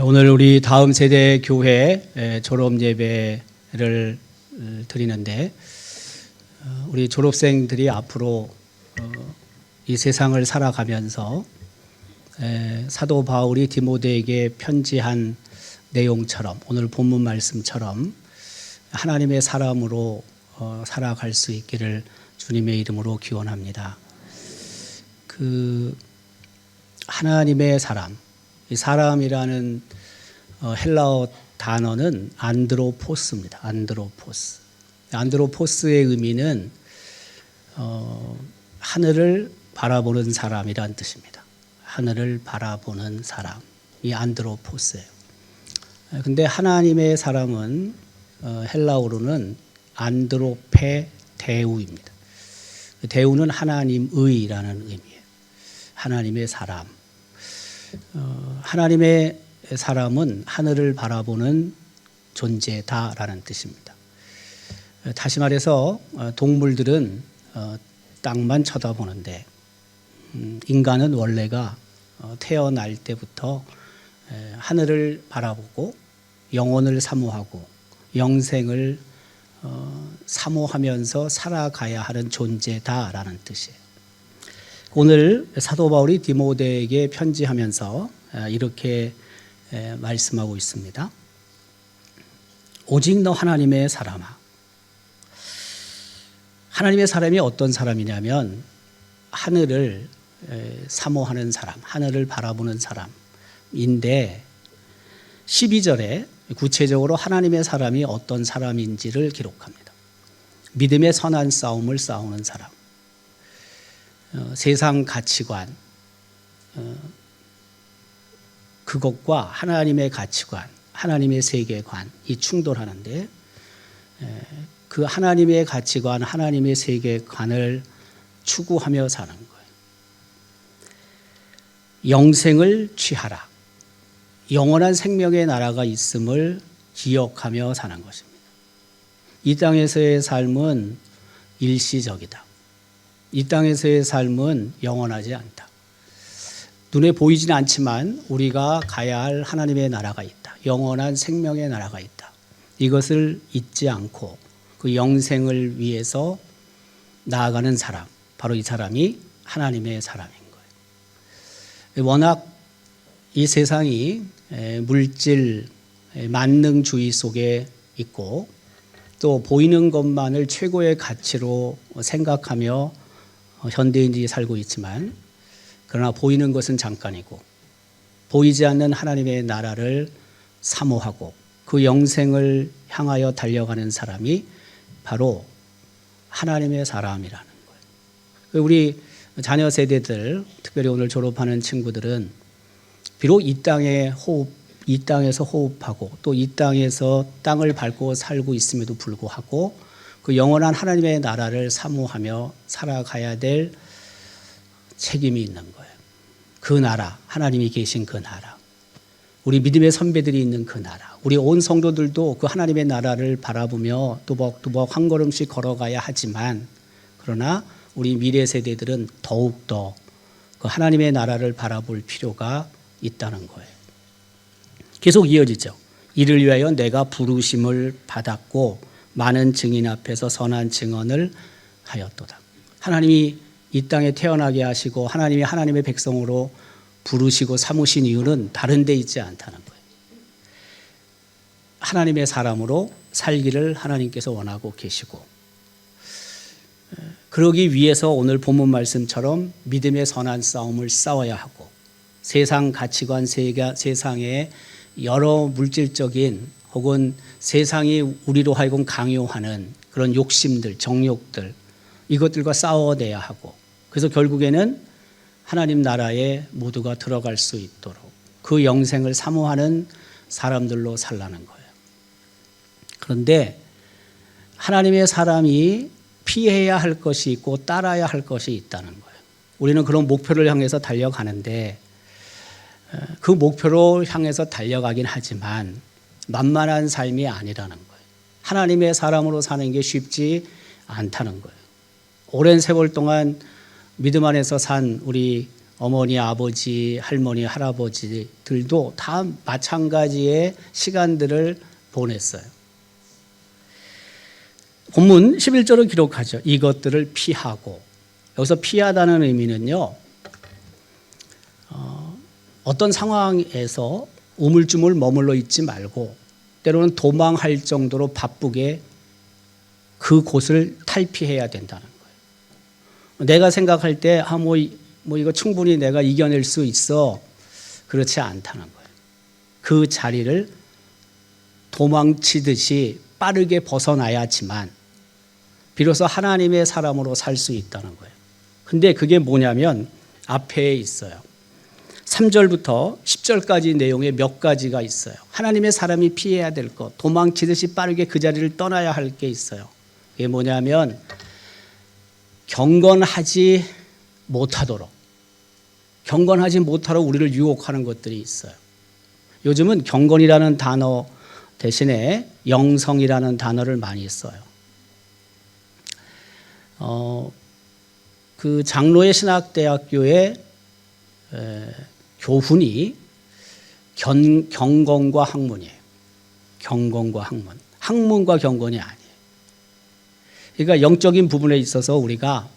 오늘 우리 다음 세대 교회 졸업 예배를 드리는데 우리 졸업생들이 앞으로 이 세상을 살아가면서 사도 바울이 디모데에게 편지한 내용처럼 오늘 본문 말씀처럼 하나님의 사람으로 살아갈 수 있기를 주님의 이름으로 기원합니다. 그 하나님의 사람, 이 사람이라는 헬라어 단어는 안드로포스입니다. 안드로포스. 안드로포스의 의미는 하늘을 바라보는 사람이란 뜻입니다. 하늘을 바라보는 사람, 이 안드로포스예요. 근데 하나님의 사람은 헬라어로는 안드로페데우입니다. 데우는 하나님의라는 의미예요. 하나님의 사람. 하나님의 사람은 하늘을 바라보는 존재다라는 뜻입니다. 다시 말해서 동물들은 땅만 쳐다보는데 인간은 원래가 태어날 때부터 하늘을 바라보고 영혼을 사모하고 영생을 사모하면서 살아가야 하는 존재다라는 뜻이에요. 오늘 사도 바울이 디모데에게 편지하면서 이렇게 말씀하고 있습니다. 오직 너 하나님의 사람아. 하나님의 사람이 어떤 사람이냐면 하늘을 사모하는 사람, 하늘을 바라보는 사람인데 12절에 구체적으로 하나님의 사람이 어떤 사람인지를 기록합니다. 믿음의 선한 싸움을 싸우는 사람. 세상 가치관, 그것과 하나님의 가치관, 하나님의 세계관이 충돌하는데 그 하나님의 가치관, 하나님의 세계관을 추구하며 사는 거예요. 영생을 취하라. 영원한 생명의 나라가 있음을 기억하며 사는 것입니다. 이 땅에서의 삶은 일시적이다. 이 땅에서의 삶은 영원하지 않다. 눈에 보이지는 않지만 우리가 가야 할 하나님의 나라가 있다. 영원한 생명의 나라가 있다. 이것을 잊지 않고 그 영생을 위해서 나아가는 사람, 바로 이 사람이 하나님의 사람인 거예요. 워낙 이 세상이 물질, 만능주의 속에 있고 또 보이는 것만을 최고의 가치로 생각하며 현대인들이 살고 있지만 그러나 보이는 것은 잠깐이고 보이지 않는 하나님의 나라를 사모하고 그 영생을 향하여 달려가는 사람이 바로 하나님의 사람이라는 거예요. 우리 자녀 세대들, 특별히 오늘 졸업하는 친구들은 비록 이 땅에서 호흡하고 또 이 땅에서 땅을 밟고 살고 있음에도 불구하고 그 영원한 하나님의 나라를 사모하며 살아가야 될 책임이 있는 거예요. 그 나라, 하나님이 계신 그 나라, 우리 믿음의 선배들이 있는 그 나라, 우리 온 성도들도 그 하나님의 나라를 바라보며 또박또박 한 걸음씩 걸어가야 하지만 그러나 우리 미래 세대들은 더욱더 그 하나님의 나라를 바라볼 필요가 있다는 거예요. 계속 이어지죠. 이를 위하여 내가 부르심을 받았고 많은 증인 앞에서 선한 증언을 하였도다. 하나님이 이 땅에 태어나게 하시고 하나님이 하나님의 백성으로 부르시고 삼으신 이유는 다른 데 있지 않다는 거예요. 하나님의 사람으로 살기를 하나님께서 원하고 계시고 그러기 위해서 오늘 본문 말씀처럼 믿음의 선한 싸움을 싸워야 하고 세상 가치관, 세상의 여러 물질적인 혹은 세상이 우리로 하여금 강요하는 그런 욕심들, 정욕들 이것들과 싸워내야 하고 그래서 결국에는 하나님 나라에 모두가 들어갈 수 있도록 그 영생을 사모하는 사람들로 살라는 거예요. 그런데 하나님의 사람이 피해야 할 것이 있고 따라야 할 것이 있다는 거예요. 우리는 그런 목표를 향해서 달려가는데 그 목표로 향해서 달려가긴 하지만 만만한 삶이 아니라는 거예요. 하나님의 사람으로 사는 게 쉽지 않다는 거예요. 오랜 세월 동안 믿음 안에서 산 우리 어머니, 아버지, 할머니, 할아버지들도 다 마찬가지의 시간들을 보냈어요. 본문 11절을 기록하죠. 이것들을 피하고. 여기서 피하다는 의미는요, 어떤 상황에서 우물쭈물 머물러 있지 말고 때로는 도망할 정도로 바쁘게 그곳을 탈피해야 된다는 거예요. 내가 생각할 때 뭐 이거 충분히 내가 이겨낼 수 있어. 그렇지 않다는 거예요. 그 자리를 도망치듯이 빠르게 벗어나야지만 비로소 하나님의 사람으로 살 수 있다는 거예요. 근데 그게 뭐냐면 앞에 있어요. 3절부터 10절까지 내용에 몇 가지가 있어요. 하나님의 사람이 피해야 될 것, 도망치듯이 빠르게 그 자리를 떠나야 할 게 있어요. 그게 뭐냐면 경건하지 못하도록 우리를 유혹하는 것들이 있어요. 요즘은 경건이라는 단어 대신에 영성이라는 단어를 많이 써요. 그 장로의 신학대학교의 교훈이 경건과 학문이에요. 경건과 학문. 학문과 경건이 아니에요. 그러니까 영적인 부분에 있어서 우리가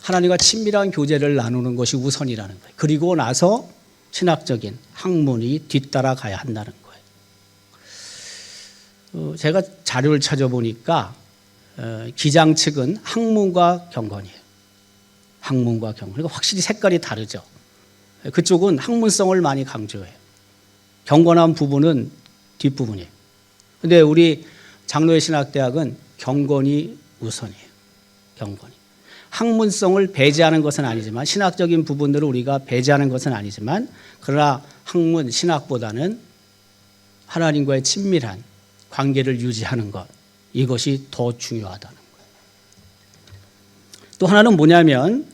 하나님과 친밀한 교제를 나누는 것이 우선이라는 거예요. 그리고 나서 신학적인 학문이 뒤따라가야 한다는 거예요. 제가 자료를 찾아보니까 기장 측은 학문과 경건이에요. 학문과 경건. 그러니까 확실히 색깔이 다르죠. 그쪽은 학문성을 많이 강조해요. 경건한 부분은 뒷부분이에요. 그런데 우리 장로의 신학대학은 경건이 우선이에요. 경건이. 학문성을 배제하는 것은 아니지만 신학적인 부분들을 우리가 배제하는 것은 아니지만 그러나 학문, 신학보다는 하나님과의 친밀한 관계를 유지하는 것 이것이 더 중요하다는 거예요. 또 하나는 뭐냐면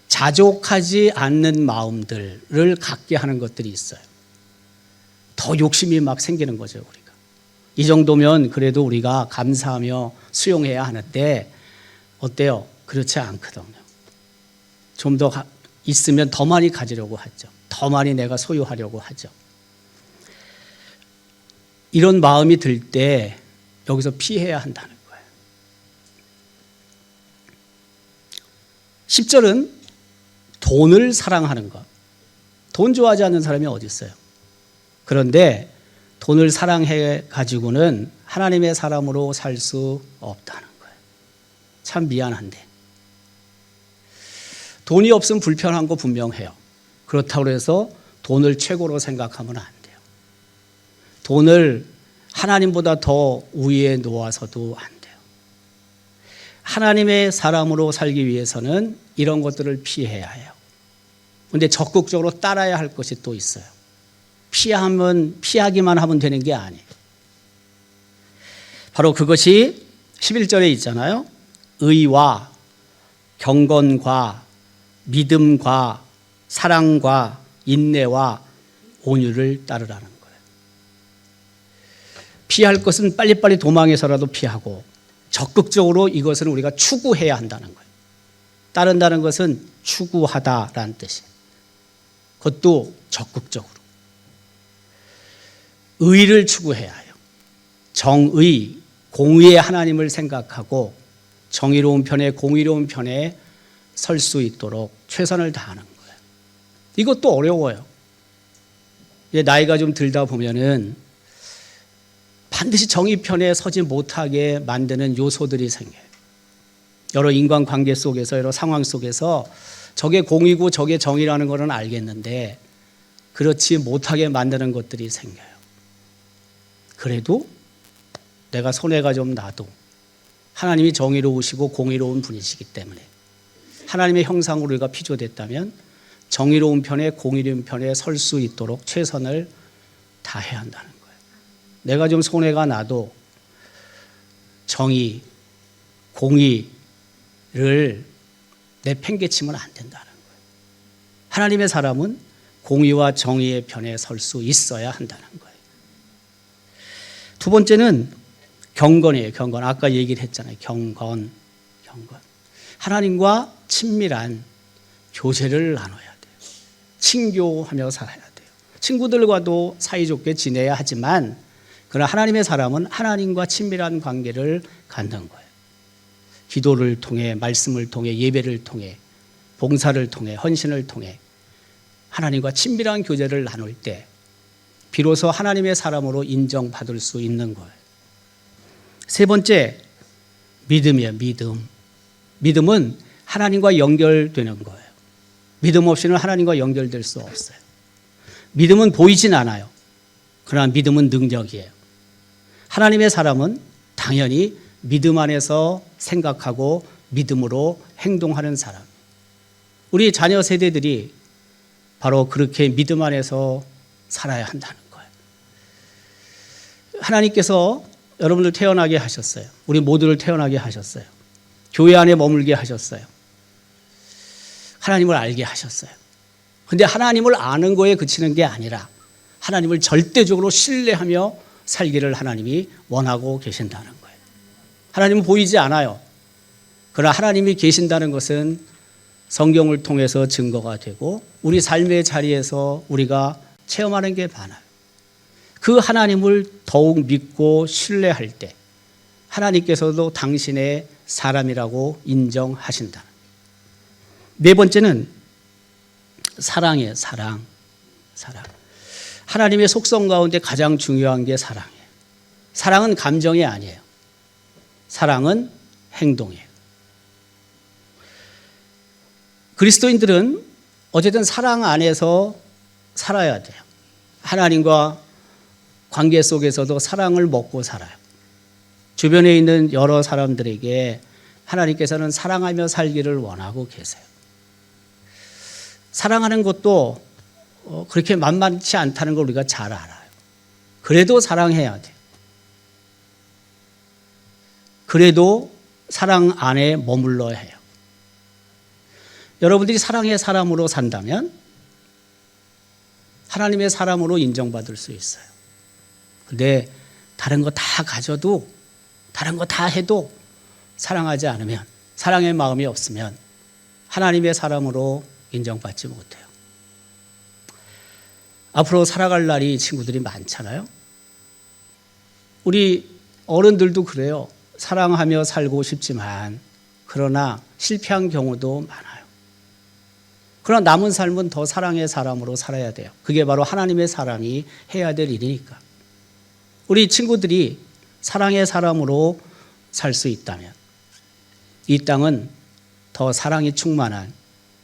자족하지 않는 마음들을 갖게 하는 것들이 있어요. 더 욕심이 막 생기는 거죠. 우리가. 이 정도면 그래도 우리가 감사하며 수용해야 하는데 어때요? 그렇지 않거든요. 좀 더 있으면 더 많이 가지려고 하죠. 더 많이 내가 소유하려고 하죠. 이런 마음이 들 때 여기서 피해야 한다는 거예요. 10절은 돈을 사랑하는 것. 돈 좋아하지 않는 사람이 어디 있어요? 그런데 돈을 사랑해 가지고는 하나님의 사람으로 살 수 없다는 거예요. 참 미안한데. 돈이 없으면 불편한 거 분명해요. 그렇다고 해서 돈을 최고로 생각하면 안 돼요. 돈을 하나님보다 더 우위에 놓아서도 안 돼요. 하나님의 사람으로 살기 위해서는 이런 것들을 피해야 해요. 그런데 적극적으로 따라야 할 것이 또 있어요. 피하기만 하면 되는 게 아니에요. 바로 그것이 11절에 있잖아요. 의와 경건과 믿음과 사랑과 인내와 온유를 따르라는 거예요. 피할 것은 빨리빨리 도망해서라도 피하고 적극적으로 이것을 우리가 추구해야 한다는 거예요. 따른다는 것은 추구하다라는 뜻이에요. 그것도 적극적으로. 의를 추구해야 해요. 정의, 공의의 하나님을 생각하고 정의로운 편에 공의로운 편에 설 수 있도록 최선을 다하는 거예요. 이것도 어려워요. 나이가 좀 들다 보면은 반드시 정의 편에 서지 못하게 만드는 요소들이 생겨요. 여러 인간관계 속에서 여러 상황 속에서 저게 공의고 저게 정의라는 것은 알겠는데 그렇지 못하게 만드는 것들이 생겨요. 그래도 내가 손해가 좀 나도 하나님이 정의로우시고 공의로운 분이시기 때문에 하나님의 형상으로 우리가 피조됐다면 정의로운 편에 공의로운 편에 설 수 있도록 최선을 다해야 한다는 거예요. 내가 좀 손해가 나도 정의, 공의를 내팽개치면 안 된다는 거예요. 하나님의 사람은 공의와 정의의 편에 설 수 있어야 한다는 거예요. 두 번째는 경건이에요. 경건. 아까 얘기를 했잖아요. 경건. 하나님과 친밀한 교제를 나눠야 돼요. 친교하며 살아야 돼요. 친구들과도 사이좋게 지내야 하지만 그러나 하나님의 사람은 하나님과 친밀한 관계를 갖는 거예요. 기도를 통해, 말씀을 통해, 예배를 통해, 봉사를 통해, 헌신을 통해 하나님과 친밀한 교제를 나눌 때 비로소 하나님의 사람으로 인정받을 수 있는 거예요. 세 번째, 믿음이에요. 믿음은 하나님과 연결되는 거예요. 믿음 없이는 하나님과 연결될 수 없어요. 믿음은 보이진 않아요. 그러나 믿음은 능력이에요. 하나님의 사람은 당연히 믿음 안에서 생각하고 믿음으로 행동하는 사람. 우리 자녀 세대들이 바로 그렇게 믿음 안에서 살아야 한다는 거예요. 하나님께서 여러분들 태어나게 하셨어요. 우리 모두를 태어나게 하셨어요. 교회 안에 머물게 하셨어요. 하나님을 알게 하셨어요. 그런데 하나님을 아는 거에 그치는 게 아니라 하나님을 절대적으로 신뢰하며 살기를 하나님이 원하고 계신다는 거예요. 하나님은 보이지 않아요. 그러나 하나님이 계신다는 것은 성경을 통해서 증거가 되고 우리 삶의 자리에서 우리가 체험하는 게 많아요. 그 하나님을 더욱 믿고 신뢰할 때 하나님께서도 당신의 사람이라고 인정하신다. 네 번째는 사랑이에요. 사랑. 하나님의 속성 가운데 가장 중요한 게 사랑이에요. 사랑은 감정이 아니에요. 사랑은 행동이에요. 그리스도인들은 어쨌든 사랑 안에서 살아야 돼요. 하나님과 관계 속에서도 사랑을 먹고 살아요. 주변에 있는 여러 사람들에게 하나님께서는 사랑하며 살기를 원하고 계세요. 사랑하는 것도 그렇게 만만치 않다는 걸 우리가 잘 알아요. 그래도 사랑해야 돼요. 그래도 사랑 안에 머물러야 해요. 여러분들이 사랑의 사람으로 산다면 하나님의 사람으로 인정받을 수 있어요. 근데 다른 거 다 가져도 다른 거 다 해도 사랑하지 않으면 사랑의 마음이 없으면 하나님의 사람으로 인정받지 못해요. 앞으로 살아갈 날이 친구들이 많잖아요. 우리 어른들도 그래요. 사랑하며 살고 싶지만 그러나 실패한 경우도 많아요. 그러나 남은 삶은 더 사랑의 사람으로 살아야 돼요. 그게 바로 하나님의 사람이 해야 될 일이니까. 우리 친구들이 사랑의 사람으로 살 수 있다면 이 땅은 더 사랑이 충만한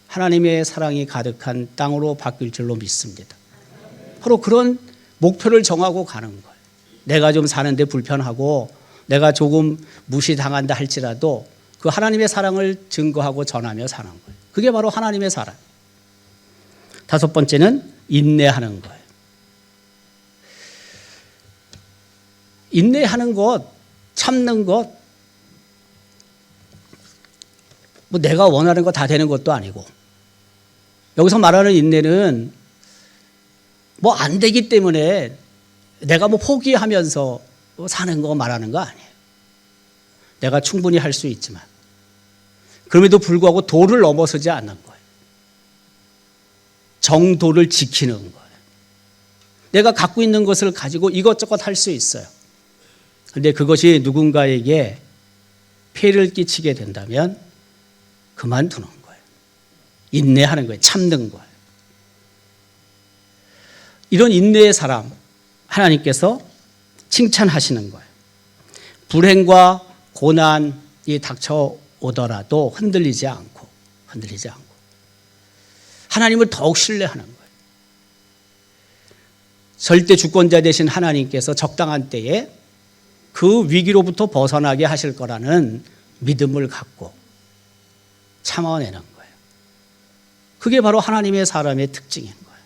하나님의 사랑이 가득한 땅으로 바뀔 줄로 믿습니다. 바로 그런 목표를 정하고 가는 거예요. 내가 좀 사는데 불편하고 내가 조금 무시당한다 할지라도 그 하나님의 사랑을 증거하고 전하며 사는 거예요. 그게 바로 하나님의 사랑. 다섯 번째는 인내하는 거예요. 인내하는 것, 참는 것, 뭐 내가 원하는 거 다 되는 것도 아니고 여기서 말하는 인내는 뭐 안 되기 때문에 내가 뭐 포기하면서 사는 거 말하는 거 아니에요. 내가 충분히 할 수 있지만 그럼에도 불구하고 도를 넘어서지 않는 거예요. 정도를 지키는 거예요. 내가 갖고 있는 것을 가지고 이것저것 할 수 있어요. 그런데 그것이 누군가에게 피해를 끼치게 된다면 그만두는 거예요. 인내하는 거예요. 참는 거예요. 이런 인내의 사람 하나님께서 칭찬하시는 거예요. 불행과 고난이 닥쳐오더라도 흔들리지 않고 하나님을 더욱 신뢰하는 거예요. 절대 주권자 되신 하나님께서 적당한 때에 그 위기로부터 벗어나게 하실 거라는 믿음을 갖고 참아내는 거예요. 그게 바로 하나님의 사람의 특징인 거예요.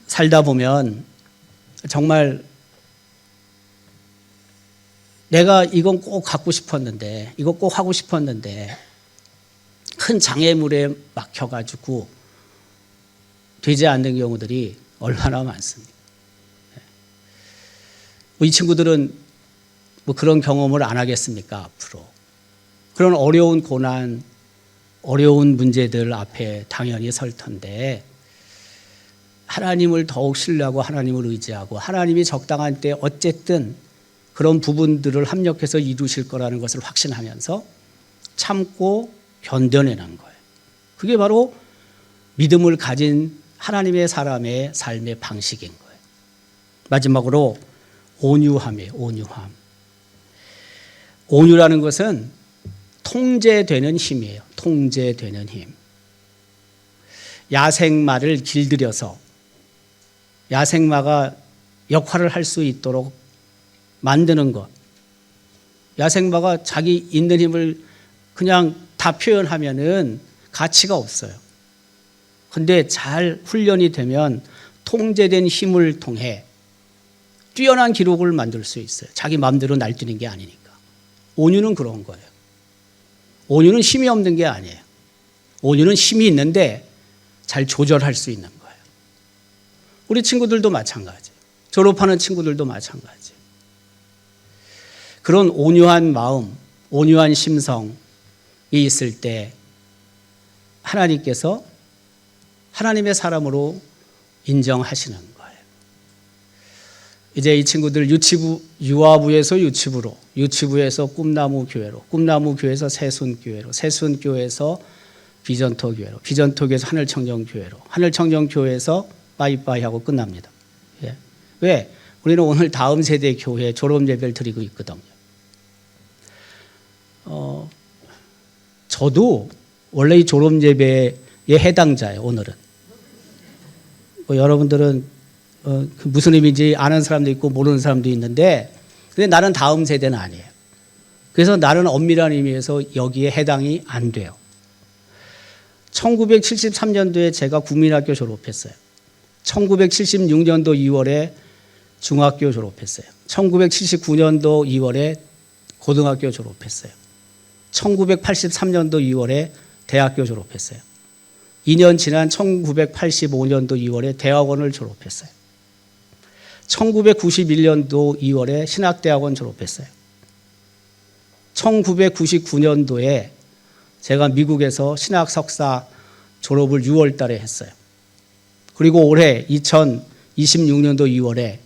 살다 보면 정말 내가 이건 꼭 갖고 싶었는데 이거 꼭 하고 싶었는데 큰 장애물에 막혀가지고 되지 않는 경우들이 얼마나 많습니다. 이 친구들은 뭐 그런 경험을 안 하겠습니까? 앞으로 그런 어려운 고난, 어려운 문제들 앞에 당연히 설 텐데 하나님을 더욱 신뢰하고 하나님을 의지하고 하나님이 적당한 때 어쨌든 그런 부분들을 합력해서 이루실 거라는 것을 확신하면서 참고 견뎌내는 거예요. 그게 바로 믿음을 가진 하나님의 사람의 삶의 방식인 거예요. 마지막으로 온유함이에요. 온유함. 온유라는 것은 통제되는 힘이에요. 통제되는 힘. 야생마를 길들여서 야생마가 역할을 할 수 있도록 만드는 것. 야생마가 자기 있는 힘을 그냥 다 표현하면은 가치가 없어요. 근데 잘 훈련이 되면 통제된 힘을 통해 뛰어난 기록을 만들 수 있어요. 자기 마음대로 날뛰는 게 아니니까. 온유는 그런 거예요. 온유는 힘이 없는 게 아니에요. 온유는 힘이 있는데 잘 조절할 수 있는 거예요. 우리 친구들도 마찬가지예요. 졸업하는 친구들도 마찬가지예요. 그런 온유한 마음, 온유한 심성이 있을 때 하나님께서 하나님의 사람으로 인정하시는 거예요. 이제 이 친구들 유아부에서 유치부로, 유치부에서 꿈나무 교회로, 꿈나무 교회에서 새순교회로, 새순교회에서 비전토 교회로, 비전토 교회에서 하늘청정 교회로, 하늘청정 교회에서 빠이빠이 하고 끝납니다. 예. 왜? 우리는 오늘 다음 세대 교회 졸업 예배를 드리고 있거든요. 저도 원래 이 졸업 예배에 해당자예요. 오늘은. 여러분들은 무슨 의미인지 아는 사람도 있고 모르는 사람도 있는데, 근데 나는 다음 세대는 아니에요. 그래서 나는 엄밀한 의미에서 여기에 해당이 안 돼요. 1973년도에 제가 국민학교 졸업했어요. 1976년도 2월에 중학교 졸업했어요. 1979년도 2월에 고등학교 졸업했어요. 1983년도 2월에 대학교 졸업했어요. 2년 지난 1985년도 2월에 대학원을 졸업했어요. 1991년도 2월에 신학대학원 졸업했어요. 1999년도에 제가 미국에서 신학 석사 졸업을 6월 달에 했어요. 그리고 올해 2026년도 2월에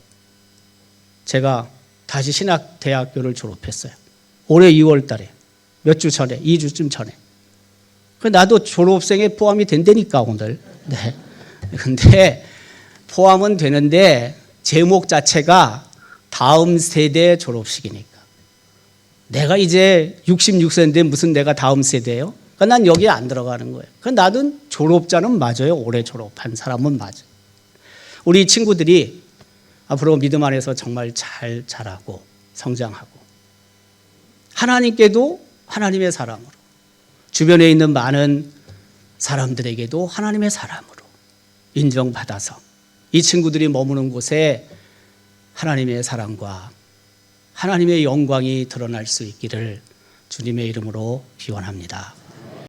제가 다시 신학대학교를 졸업했어요. 올해 2월 달에. 몇 주 전에, 2주쯤 전에. 나도 졸업생에 포함이 된다니까, 오늘. 네. 근데 포함은 되는데 제목 자체가 다음 세대 졸업식이니까. 내가 이제 66세인데 무슨 내가 다음 세대예요? 그러니까 난 여기에 안 들어가는 거예요. 그러니까 나는 졸업자는 맞아요. 올해 졸업한 사람은 맞아요. 우리 친구들이 앞으로 믿음 안에서 정말 잘 자라고 성장하고 하나님께도 하나님의 사람으로, 주변에 있는 많은 사람들에게도 하나님의 사람으로 인정받아서 이 친구들이 머무는 곳에 하나님의 사랑과 하나님의 영광이 드러날 수 있기를 주님의 이름으로 기원합니다.